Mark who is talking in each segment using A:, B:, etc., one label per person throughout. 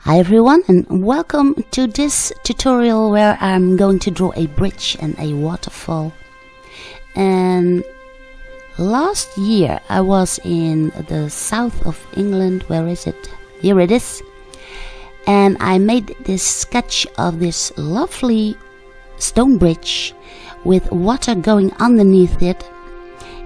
A: Hi everyone, and welcome to this tutorial where I'm going to draw a bridge and a waterfall. And last year I was in the south of England. Where is it? Here it is. And I made this sketch of this lovely stone bridge with water going underneath it.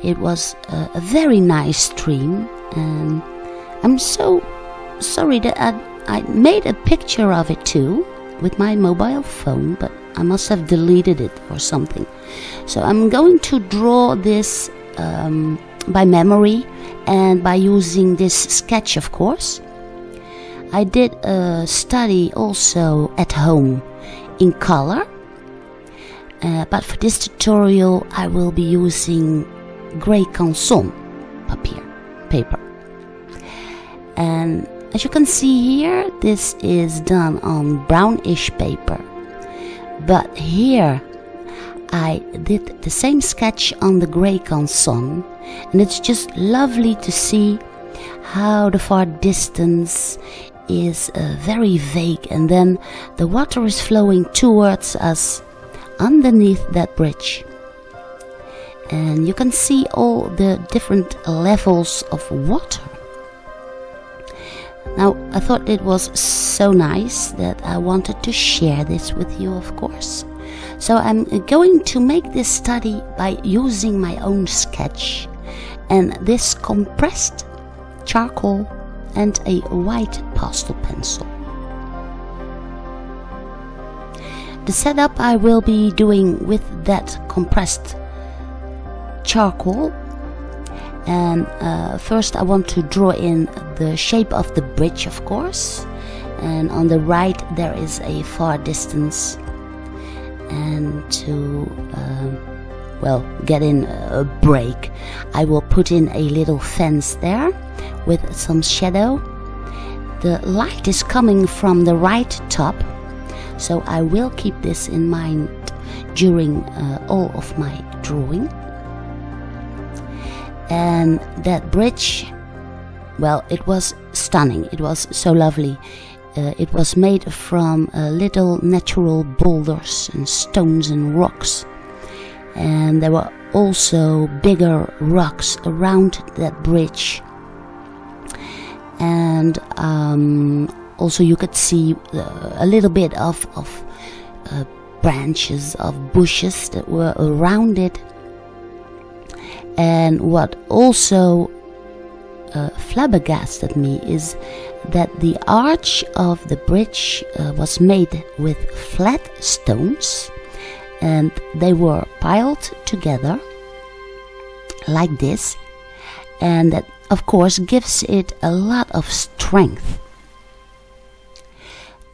A: It was a very nice stream, and I'm so sorry that I made a picture of it too with my mobile phone, but I must have deleted it or something. So I'm going to draw this by memory and by using this sketch, of course. I did a study also at home in color, but for this tutorial I will be using grey Canson paper. And as you can see here, this is done on brownish paper. But here I did the same sketch on the grey Canson, and it's just lovely to see how the far distance is very vague, and then the water is flowing towards us underneath that bridge. And you can see all the different levels of water. Now, I thought it was so nice that I wanted to share this with you, of course. So I'm going to make this study by using my own sketch and this compressed charcoal and a white pastel pencil. The setup I will be doing with that compressed charcoal. And first I want to draw in the shape of the bridge, of course, and on the right there is a far distance, and to get in a break I will put in a little fence there with some shadow. The light is coming from the right top, so I will keep this in mind during all of my drawing. And that bridge, well, it was stunning. It was so lovely. It was made from little natural boulders and stones and rocks. And there were also bigger rocks around that bridge. And also you could see a little bit of branches of bushes that were around it. And what also flabbergasted me is that the arch of the bridge was made with flat stones, and they were piled together like this, and that of course gives it a lot of strength.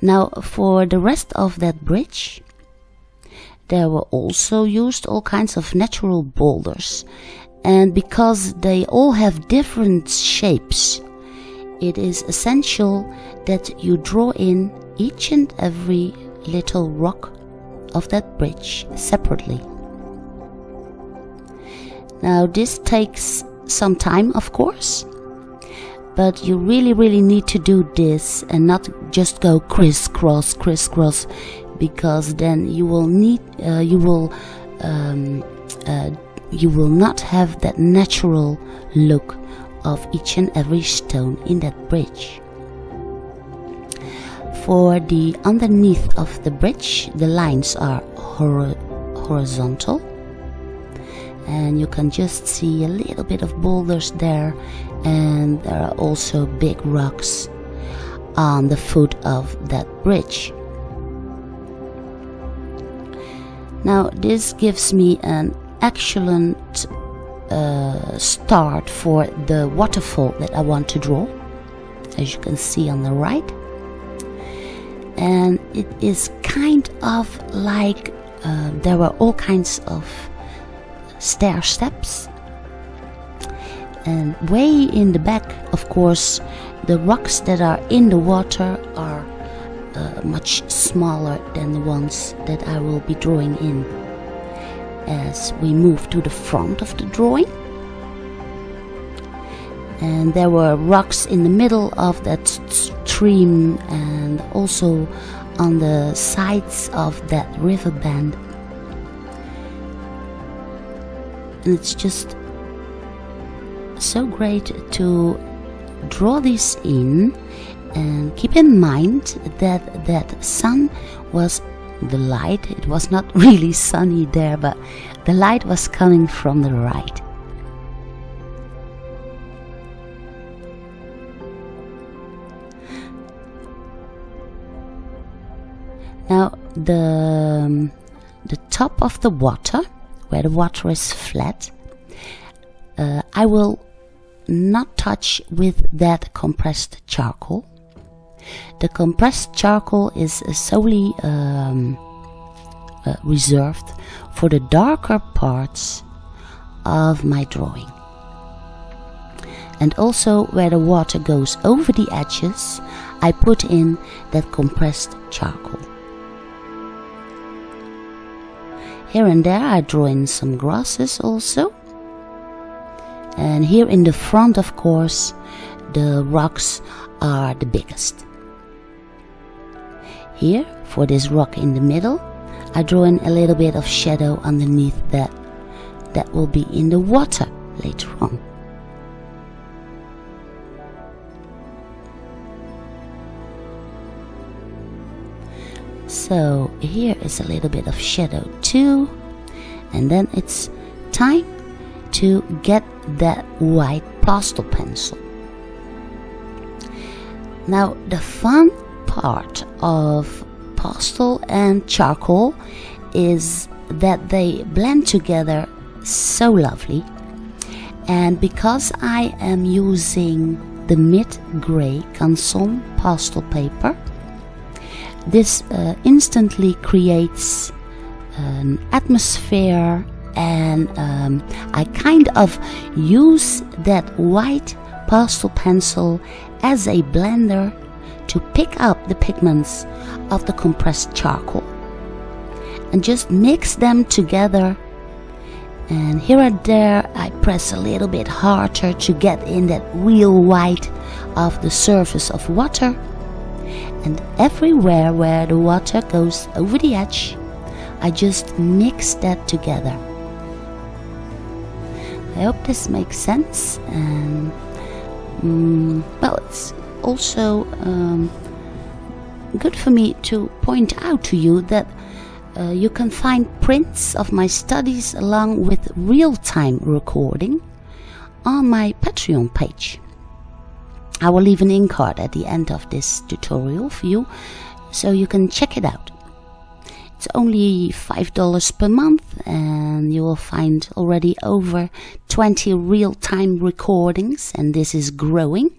A: Now for the rest of that bridge there were also used all kinds of natural boulders. And because they all have different shapes, it is essential that you draw in each and every little rock of that bridge separately. Now this takes some time, of course, but you really need to do this and not just go crisscross, because then you will not have that natural look of each and every stone in that bridge. For the underneath of the bridge, the lines are horizontal, and you can just see a little bit of boulders there, and there are also big rocks on the foot of that bridge. Now this gives me an excellent start for the waterfall that I want to draw, as you can see on the right. And it is kind of like there were all kinds of stair steps, and way in the back, of course, the rocks that are in the water are much smaller than the ones that I will be drawing in. as we move to the front of the drawing. And there were rocks in the middle of that stream and also on the sides of that river bend. And it's just so great to draw this in, and keep in mind that that sun was the light. It was not really sunny there, but the light was coming from the right. Now the top of the water, where the water is flat, I will not touch with that compressed charcoal. The compressed charcoal is solely reserved for the darker parts of my drawing. And also where the water goes over the edges, I put in that compressed charcoal. Here and there I draw in some grasses also. And here in the front, of course, the rocks are the biggest. Here, for this rock in the middle, I draw in a little bit of shadow underneath that. That will be in the water later on. So here is a little bit of shadow too, and then it's time to get that white pastel pencil. Now the fun part of pastel and charcoal is that they blend together so lovely, and because I am using the mid-gray Canson pastel paper, this instantly creates an atmosphere, and I kind of use that white pastel pencil as a blender to pick up the pigments of the compressed charcoal and just mix them together. And here and there I press a little bit harder to get in that real white of the surface of water. And everywhere where the water goes over the edge, I just mix that together. I hope this makes sense, and well, it's also good for me to point out to you that you can find prints of my studies along with real-time recording on my Patreon page. I will leave an link card at the end of this tutorial for you, so you can check it out. It's only $5 per month, and you will find already over 20 real-time recordings, and this is growing,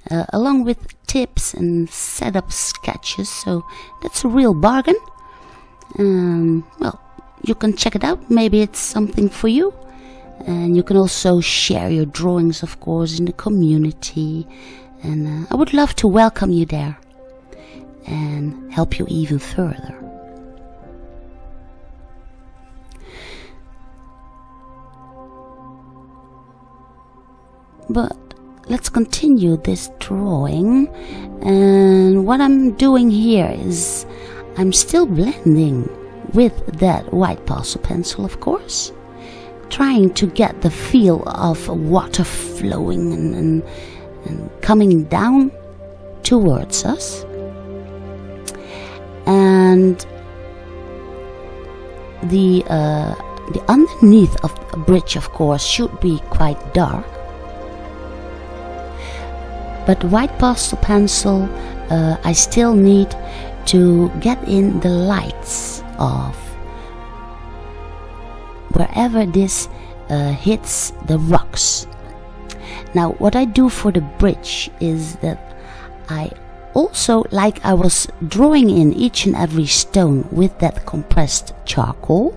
A: along with tips and setup sketches, so that's a real bargain. Well, you can check it out, maybe it's something for you. And you can also share your drawings, of course, in the community, and I would love to welcome you there and help you even further. But let's continue this drawing, and what I'm doing here is I'm still blending with that white pastel pencil, of course, trying to get the feel of water flowing and coming down towards us. And the underneath of a bridge, of course, should be quite dark. But white pastel pencil, I still need to get in the lights of wherever this hits the rocks. Now what I do for the bridge is that I also, like I was drawing in each and every stone with that compressed charcoal,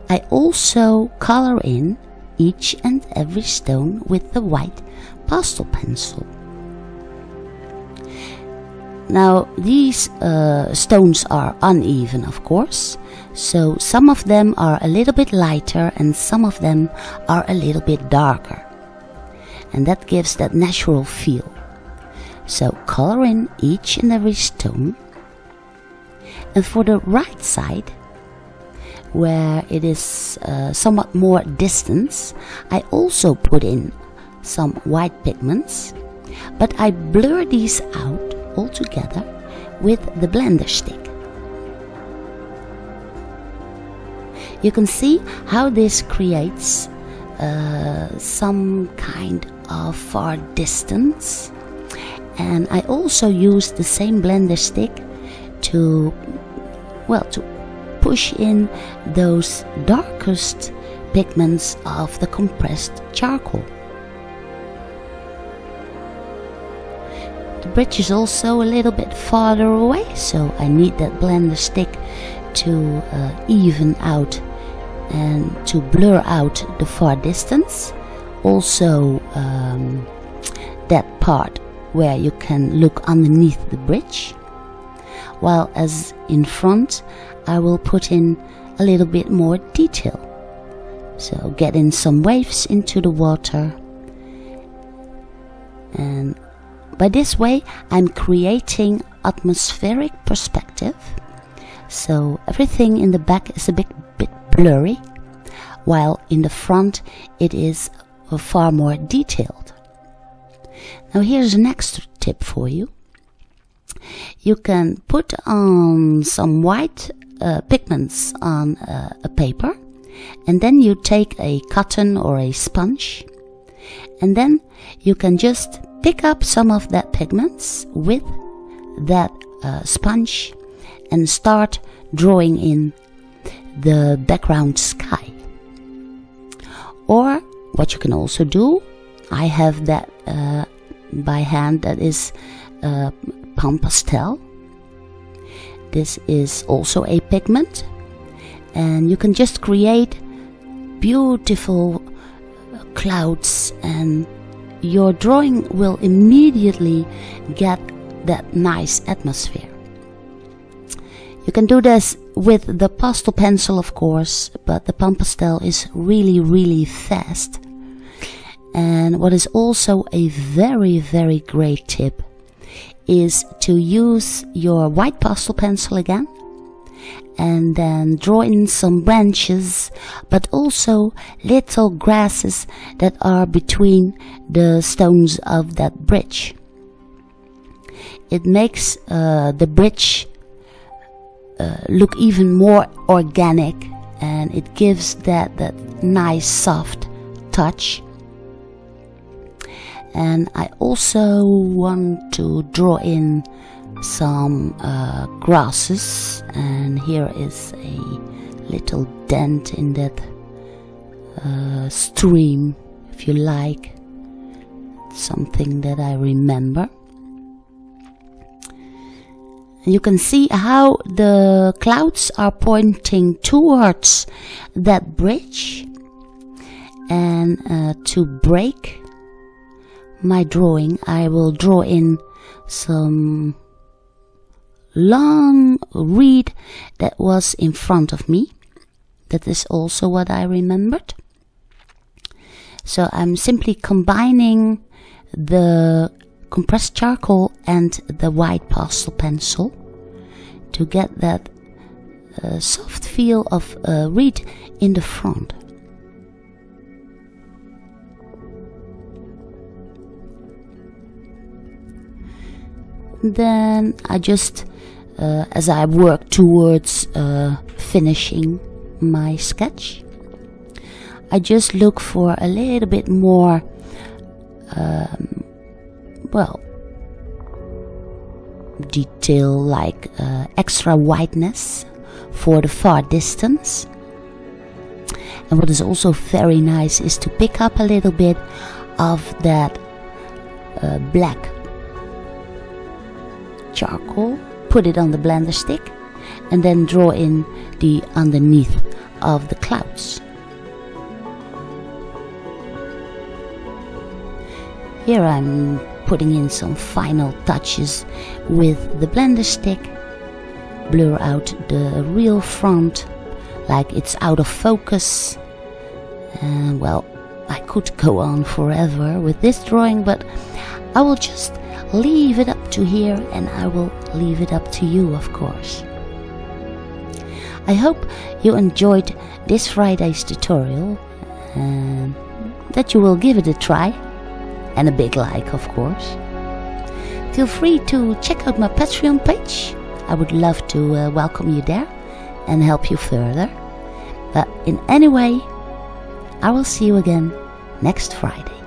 A: I also color in each and every stone with the white pastel pencil. Now these stones are uneven, of course, So some of them are a little bit lighter and some of them are a little bit darker. And that gives that natural feel. So color in each and every stone. And for the right side, where it is somewhat more distance, I also put in some white pigments, but I blur these out altogether with the blender stick. You can see how this creates some kind of far distance, and I also use the same blender stick to push in those darkest pigments of the compressed charcoal. The bridge is also a little bit farther away, so I need that blender stick to even out and to blur out the far distance. Also that part where you can look underneath the bridge, while as in front I will put in a little bit more detail. So get in some waves into the water, and by this way I'm creating atmospheric perspective, so everything in the back is a bit blurry, while in the front it is far more detailed. Now here's the next tip for you. You can put on some white pigments on a paper, and then you take a cotton or a sponge, and then you can just pick up some of that pigments with that sponge and start drawing in the background sky. Or what you can also do, I have that by hand, that is panpastel. This is also a pigment, and you can just create beautiful clouds, and your drawing will immediately get that nice atmosphere. You can do this with the pastel pencil, of course, but the panpastel is really fast. And what is also a very great tip is to use your white pastel pencil again, and then draw in some branches, but also little grasses that are between the stones of that bridge. It makes the bridge look even more organic, and it gives that nice soft touch. And I also want to draw in some grasses, and here is a little dent in that stream, if you like, something that I remember. You can see how the clouds are pointing towards that bridge, and to break my drawing I will draw in some long reed that was in front of me. That is also what I remembered. So I'm simply combining the compressed charcoal and the white pastel pencil to get that soft feel of reed in the front. Then I just, as I work towards finishing my sketch, I just look for a little bit more, detail, like extra whiteness for the far distance. And what is also very nice is to pick up a little bit of that black charcoal, put it on the blender stick, and then draw in the underneath of the clouds. Here I'm putting in some final touches with the blender stick, blur out the real front, like it's out of focus. Well, I could go on forever with this drawing, but I will just leave it up to here, and I will leave it up to you, of course. I hope you enjoyed this Friday's tutorial, and that you will give it a try, and a big like, of course. Feel free to check out my Patreon page. I would love to welcome you there and help you further. But in any way, I will see you again next Friday.